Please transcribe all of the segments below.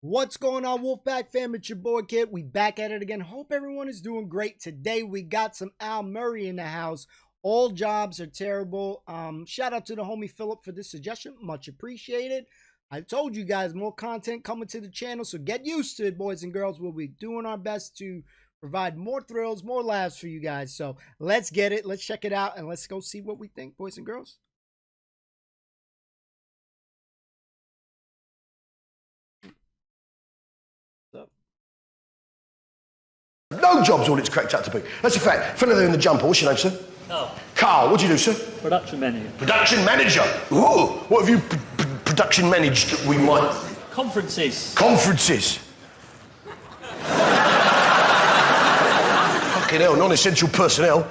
What's going on, Wolfpack fam? It's your boy Kid. We back at it again. Hope everyone is doing great. Today we got some Al Murray in the house. All jobs are terrible. Shout out to the homie Philip for this suggestion. Much appreciated. I told you guys more content coming to the channel, so get used to it, boys and girls. We'll be doing our best to provide more thrills, more laughs for you guys. So let's get it. Let's check it out, and let's go see what we think, boys and girls. No job's all it's cracked up to be. That's a fact. Fellow there in the jumper, what's your name, sir? Carl. Carl, what do you do, sir? Production manager. Production manager? Ooh, what have you production managed that we might... Conferences. Conferences? Fucking hell, non-essential personnel.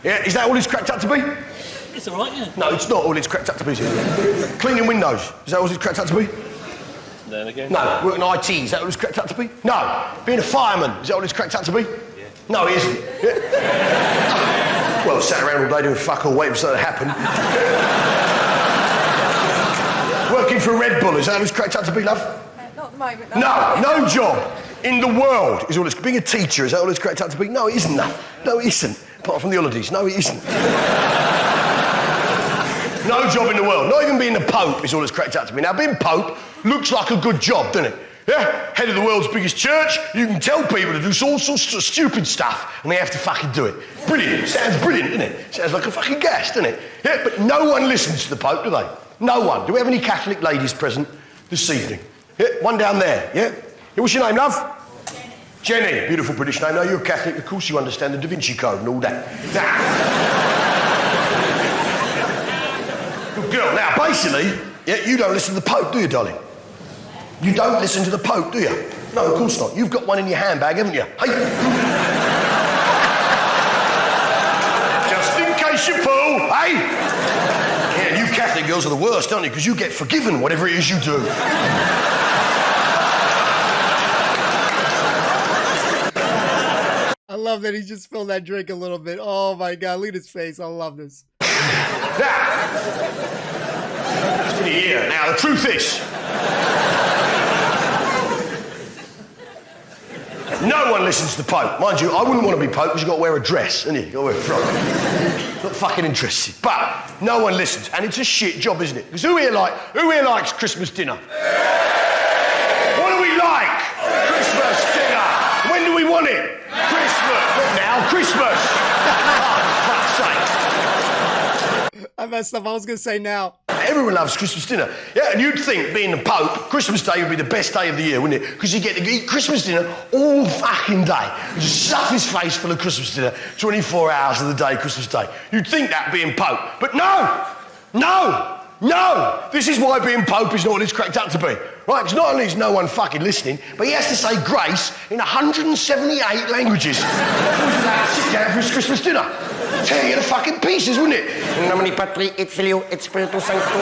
Yeah, is that all it's cracked up to be? It's all right, yeah. No, it's not all it's cracked up to be, is it? Cleaning windows, is that all it's cracked up to be? There we go. No, working in IT, is that what it's cracked up to be? No. Being a fireman, is that what it's cracked up to be? Yeah. No, it isn't. Yeah. Well, sat around all day doing fuck all, waiting for something to happen. Working for Red Bull, is that what it's cracked up to be, love? Not at the moment, no. No job in the world is all it's... Being a teacher, is that all it's cracked up to be? No, it isn't, love. No, it isn't. Apart from the holidays, no, it isn't. No job in the world, not even being the Pope is all it's cracked up to be. Now, being Pope looks like a good job, doesn't it? Yeah? Head of the world's biggest church, you can tell people to do all sorts of stupid stuff and they have to fucking do it. Brilliant. Sounds brilliant, doesn't it? Sounds like a fucking gas, doesn't it? Yeah, but no one listens to the Pope, do they? No one. Do we have any Catholic ladies present this evening? Yeah, one down there, yeah? Yeah, what's your name, love? Jenny. Jenny. Beautiful British name. Now, you're a Catholic, of course you understand the Da Vinci Code and all that. Good girl. Now, basically, yeah, you don't listen to the Pope, do you, darling? You don't listen to the Pope, do you? No, of course not. You've got one in your handbag, haven't you? Hey! Just in case you pull, hey! Yeah, you Catholic girls are the worst, aren't you? Because you get forgiven whatever it is you do. I love that he just spilled that drink a little bit. Oh my God, look at his face. I love this. Now, it's been a year. Now, the truth is, no one listens to the Pope. Mind you, I wouldn't want to be Pope because you've got to wear a dress, haven't you? You've got to wear a frock. Not fucking interested. But no one listens. And it's a shit job, isn't it? Because who here likes Christmas dinner? What do we like? Christmas dinner. When do we want it? Christmas. Not now, Christmas. Oh, for fuck's sake. I messed up. I was going to say now. Everyone loves Christmas dinner. Yeah, and you'd think, being the Pope, Christmas Day would be the best day of the year, wouldn't it? Because you get to eat Christmas dinner all fucking day. You just stuff his face full of Christmas dinner, 24 hours of the day, Christmas Day. You'd think that being Pope. But no! No! No! This is why being Pope is not what it's cracked up to be. Right? Because not only is no one fucking listening, but he has to say grace in 178 languages. Sit down for his Christmas dinner. Tear you to fucking pieces, wouldn't it? In nomine Patri et Filio et Spiritus Sancto.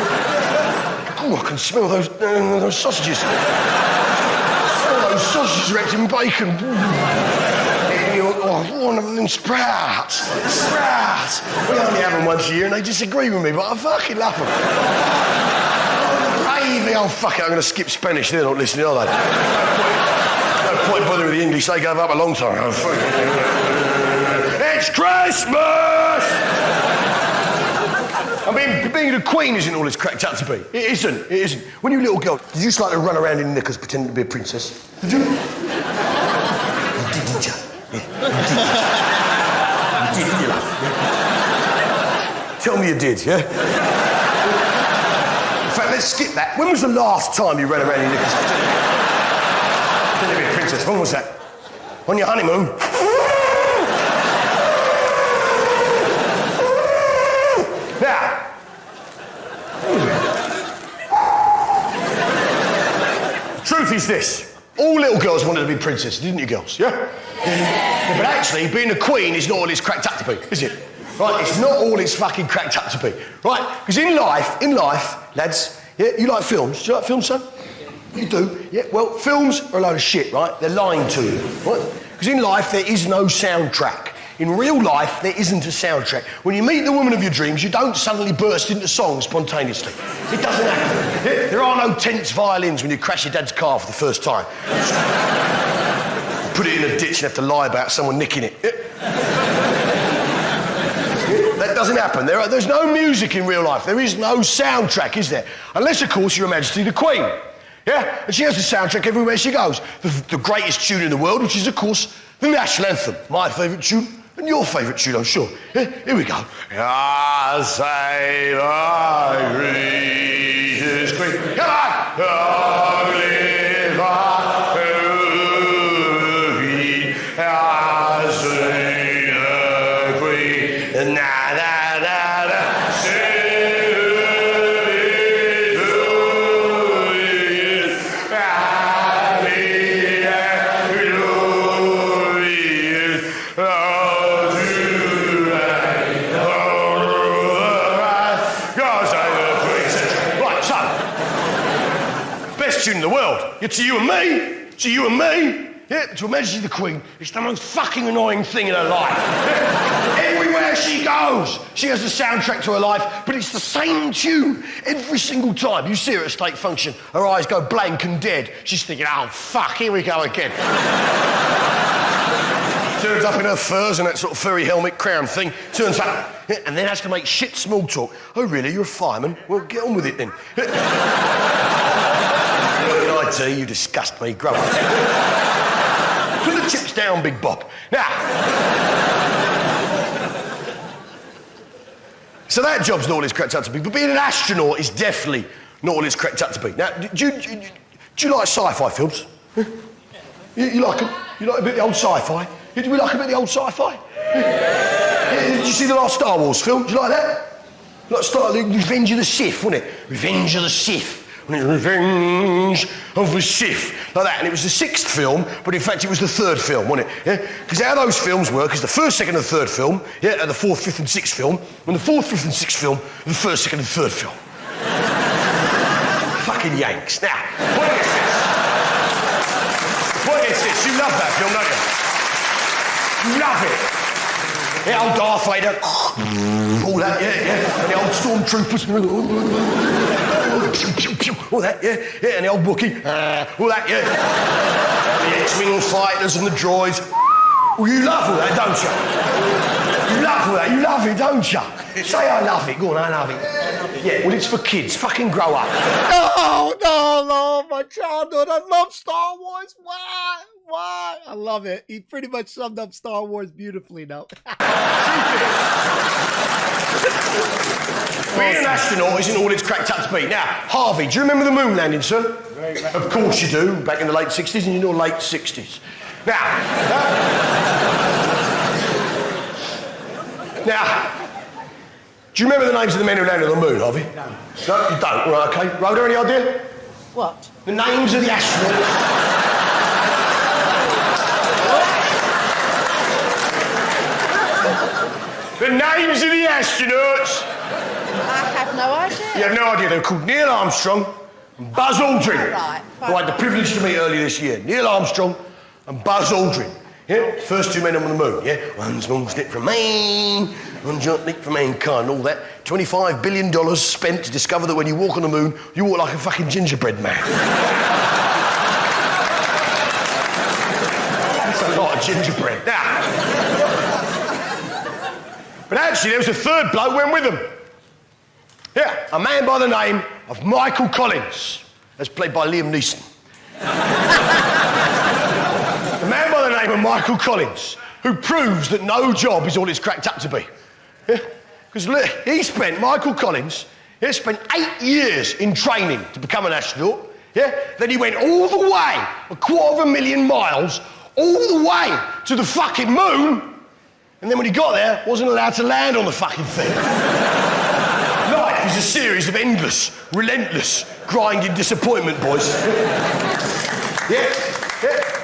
Oh, I can smell those sausages. Smell those sausages wrapped in bacon. Oh, one of them sprouts. Sprouts. We only have them once a year and they disagree with me, but I fucking love them. Gravy. Oh, fuck it, I'm going to skip Spanish. They're not listening, are they? No point bothering with the English. They gave up a long time. Oh, fuck it. It's Christmas! I mean, being a queen isn't all it's cracked up to be. It isn't. It isn't. When you were a little girl, did you just like to run around in knickers pretending to be a princess? Did you? You did, didn't you? Yeah. You did, didn't you, love? Yeah. Tell me you did, yeah? In fact, let's skip that. When was the last time you ran around in knickers pretending to be a princess? When was that? On your honeymoon? Now, truth is this. All little girls wanted to be princesses, didn't you, girls? Yeah? Yeah, but actually, being a queen is not all it's cracked up to be, is it? Right? It's not all it's fucking cracked up to be, right? Because in life, lads, yeah, you like films? Do you like films, son? You do, yeah. Well, films are a load of shit, right? They're lying to you, right? Because in life, there is no soundtrack. In real life, there isn't a soundtrack. When you meet the woman of your dreams, you don't suddenly burst into song spontaneously. It doesn't happen. Yeah? There are no tense violins when you crash your dad's car for the first time. Put it in a ditch and have to lie about someone nicking it. Yeah? That doesn't happen. There's no music in real life. There is no soundtrack, is there? Unless, of course, Your Majesty the Queen. Yeah? And she has a soundtrack everywhere she goes. The greatest tune in the world, which is, of course, the national anthem. My favourite tune, and your favourite tune, I'm sure. Yeah? Here we go. I say the greatest Queen. Come on! Long live our Queen. I say the Queen. Na, na, na, na. Tune in the world. Yeah, to you and me. To you and me. Yeah, to Her Majesty the Queen. It's the most fucking annoying thing in her life. Yeah. Everywhere she goes, she has a soundtrack to her life, but it's the same tune every single time. You see her at a state function, her eyes go blank and dead. She's thinking, oh, fuck, here we go again. Turns up in her furs and that sort of furry helmet crown thing. Turns up, yeah, and then has to make shit small talk. Oh, really? You're a fireman? Well, get on with it then. IT, you disgust me. Grow up. Put the chips down, Big Bob. Now. So that job's not all it's cracked up to be, but being an astronaut is definitely not all it's cracked up to be. Now, do you like sci-fi films? You like them? You like a bit of the old sci-fi? Do we like a bit of the old sci-fi? Did you see the last Star Wars film? Did you like that? Like Revenge of the Sith, wasn't it? Revenge of the Sith. Revenge of the Sith, like that. And it was the 6th film, but in fact it was the 3rd film, wasn't it? Yeah? Because how those films work is the 1st, 2nd and 3rd film, yeah, and the 4th, 5th and 6th film, and the 4th, 5th and 6th film, the 1st, 2nd and 3rd film. Fucking Yanks. Now, what is this? What is this? You love that film, don't you? You love it. Yeah, old Darth Vader, all that, yeah. And the old stormtroopers, all that, yeah. And the old Wookiee, all that, yeah. And the X-Wing fighters and the droids. Well, you love all that, don't you? You love all that, you love it, don't you? Say I love it, go on, I love it. Yeah, well, it's for kids, fucking grow up. No, my childhood, I love Star Wars, why? I love it. He pretty much summed up Star Wars beautifully now. Being an astronaut isn't all it's cracked up to be. Now, Harvey, do you remember the moon landing, sir? Of course you do, back in the late 60s and in your late 60s. Now, do you remember the names of the men who landed on the moon, Harvey? No. No, you don't? Right, okay. Rhoda, any idea? What? The names of the astronauts. The names of the astronauts. I have no idea. You have no idea. They were called Neil Armstrong and Buzz Aldrin. Right. Who I had the privilege to meet earlier this year. Neil Armstrong and Buzz Aldrin. Yeah, first 2 men on the moon. Yeah, one small step from man, one giant leap for mankind. All that. $25 billion spent to discover that when you walk on the moon, you walk like a fucking gingerbread man. That's a lot of gingerbread. Now. But actually, there was a 3rd bloke went with them. Yeah, a man by the name of Michael Collins, as played by Liam Neeson. A man by the name of Michael Collins, who proves that no job is all it's cracked up to be. Because Michael Collins, he spent 8 years in training to become an astronaut. Yeah, then he went all the way, 250,000 miles, all the way to the fucking moon. And then when he got there, wasn't allowed to land on the fucking thing. Life is a series of endless, relentless, grinding disappointment, boys. Yeah,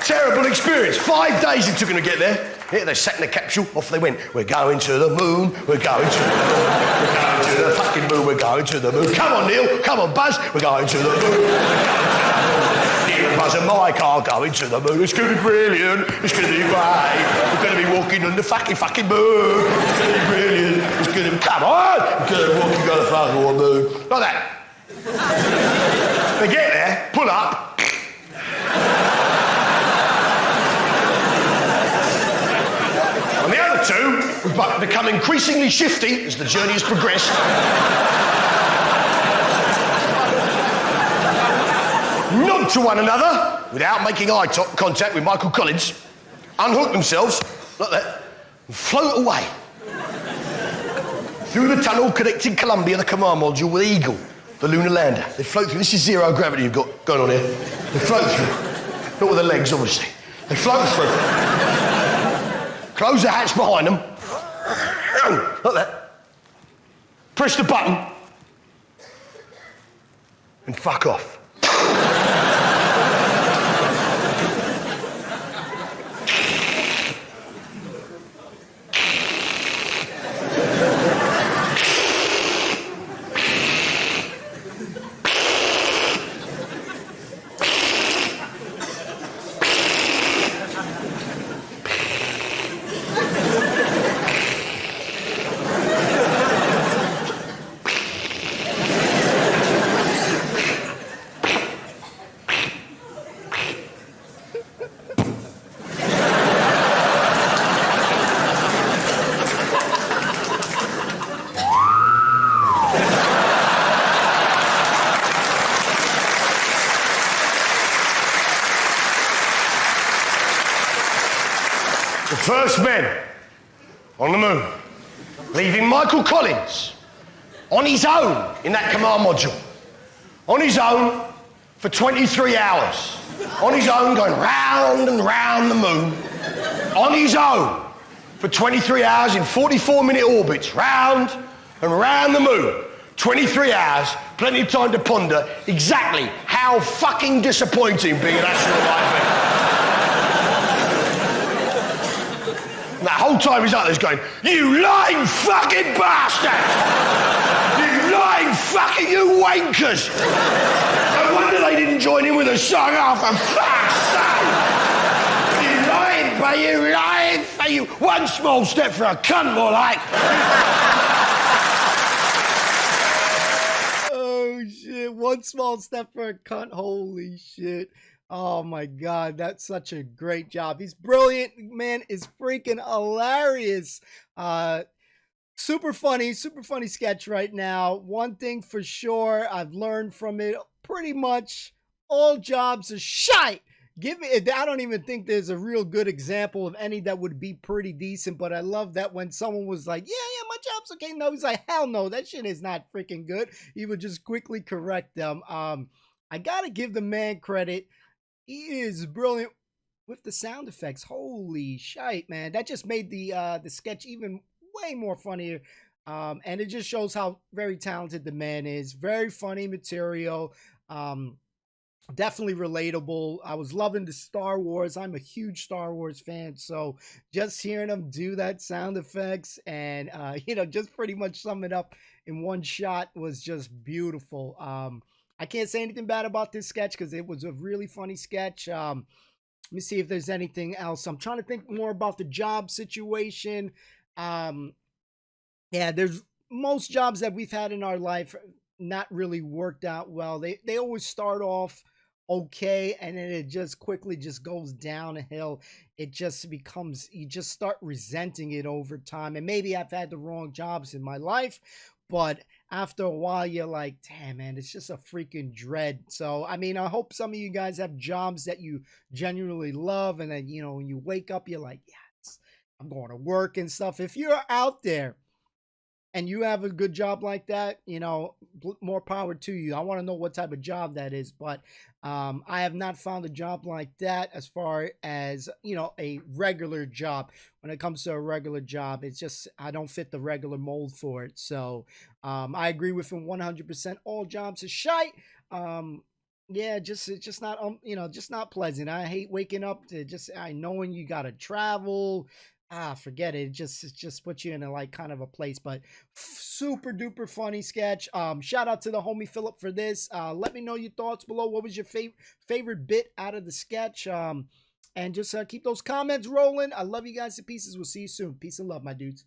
terrible experience. 5 days it took him to get there. Yeah, they sat in a capsule, off they went. We're going to the moon, we're going to the moon, we're going to to the fucking moon, we're going to the moon. Come on, Neil, come on, Buzz, we're going to the moon. Neil and Buzz and Mike are going to the moon. It's going to be brilliant, it's going to be great. We're going to be walking on the fucking moon. It's going to be brilliant, it's going to be, come on, we're going to be walking on the fucking moon. Like that. They get there, pull up. And the other two have become increasingly shifty as the journey has progressed. Nod to one another without making eye contact with Michael Collins, unhook themselves, like that, and float away. Through the tunnel connecting Columbia, the command module, with Eagle, the lunar lander. They float through. This is zero gravity you've got going on here. They float through. Not with their legs, obviously. They float through. Close the hatch behind them. Like that. Press the button. And fuck off. The first men on the moon, leaving Michael Collins on his own in that command module. On his own for 23 hours. On his own, going round and round the moon. On his own for 23 hours in 44-minute orbits, round and round the moon. 23 hours, plenty of time to ponder exactly how fucking disappointing being an astronaut might be. And that whole time he's out there going, you lying fucking bastards! You lying fucking, you wankers! No wonder they didn't join in with a song, oh, for fuck's sake! You lying, but you lying for you. One small step for a cunt, more like. Oh, shit. One small step for a cunt. Holy shit. Oh my God, that's such a great job. He's brilliant, man. Is freaking hilarious. Super funny sketch right now. One thing for sure, I've learned from it, pretty much all jobs are shite. I don't even think there's a real good example of any that would be pretty decent, but I love that when someone was like, yeah, my job's okay. No, he's like, hell no, that shit is not freaking good. He would just quickly correct them. I gotta give the man credit. He is brilliant with the sound effects. Holy shite, man. That just made the sketch even way more funnier. And it just shows how very talented the man is. Very funny material. Definitely relatable. I was loving the Star Wars. I'm a huge Star Wars fan. So just hearing him do that sound effects and, just pretty much sum it up in one shot was just beautiful. I can't say anything bad about this sketch because it was a really funny sketch. Let me see if there's anything else. I'm trying to think more about the job situation. There's most jobs that we've had in our life not really worked out well. They always start off okay and then it just quickly just goes downhill. It just becomes, you just start resenting it over time. And maybe I've had the wrong jobs in my life, but after a while, you're like, damn, man, it's just a freaking dread. So, I mean, I hope some of you guys have jobs that you genuinely love. And then, when you wake up, you're like, yes, I'm going to work and stuff. If you're out there and you have a good job like that, more power to you. I want to know what type of job that is. But I have not found a job like that as far as, a regular job. When it comes to a regular job, it's just, I don't fit the regular mold for it. So I agree with him 100%. All jobs are shite. It's just not, just not pleasant. I hate waking up to knowing you got to travel. Forget it. It just puts you in a like kind of a place, but super duper funny sketch. Shout out to the homie Philip for this. Let me know your thoughts below. What was your favorite bit out of the sketch? And just keep those comments rolling. I love you guys to pieces. We'll see you soon. Peace and love, my dudes.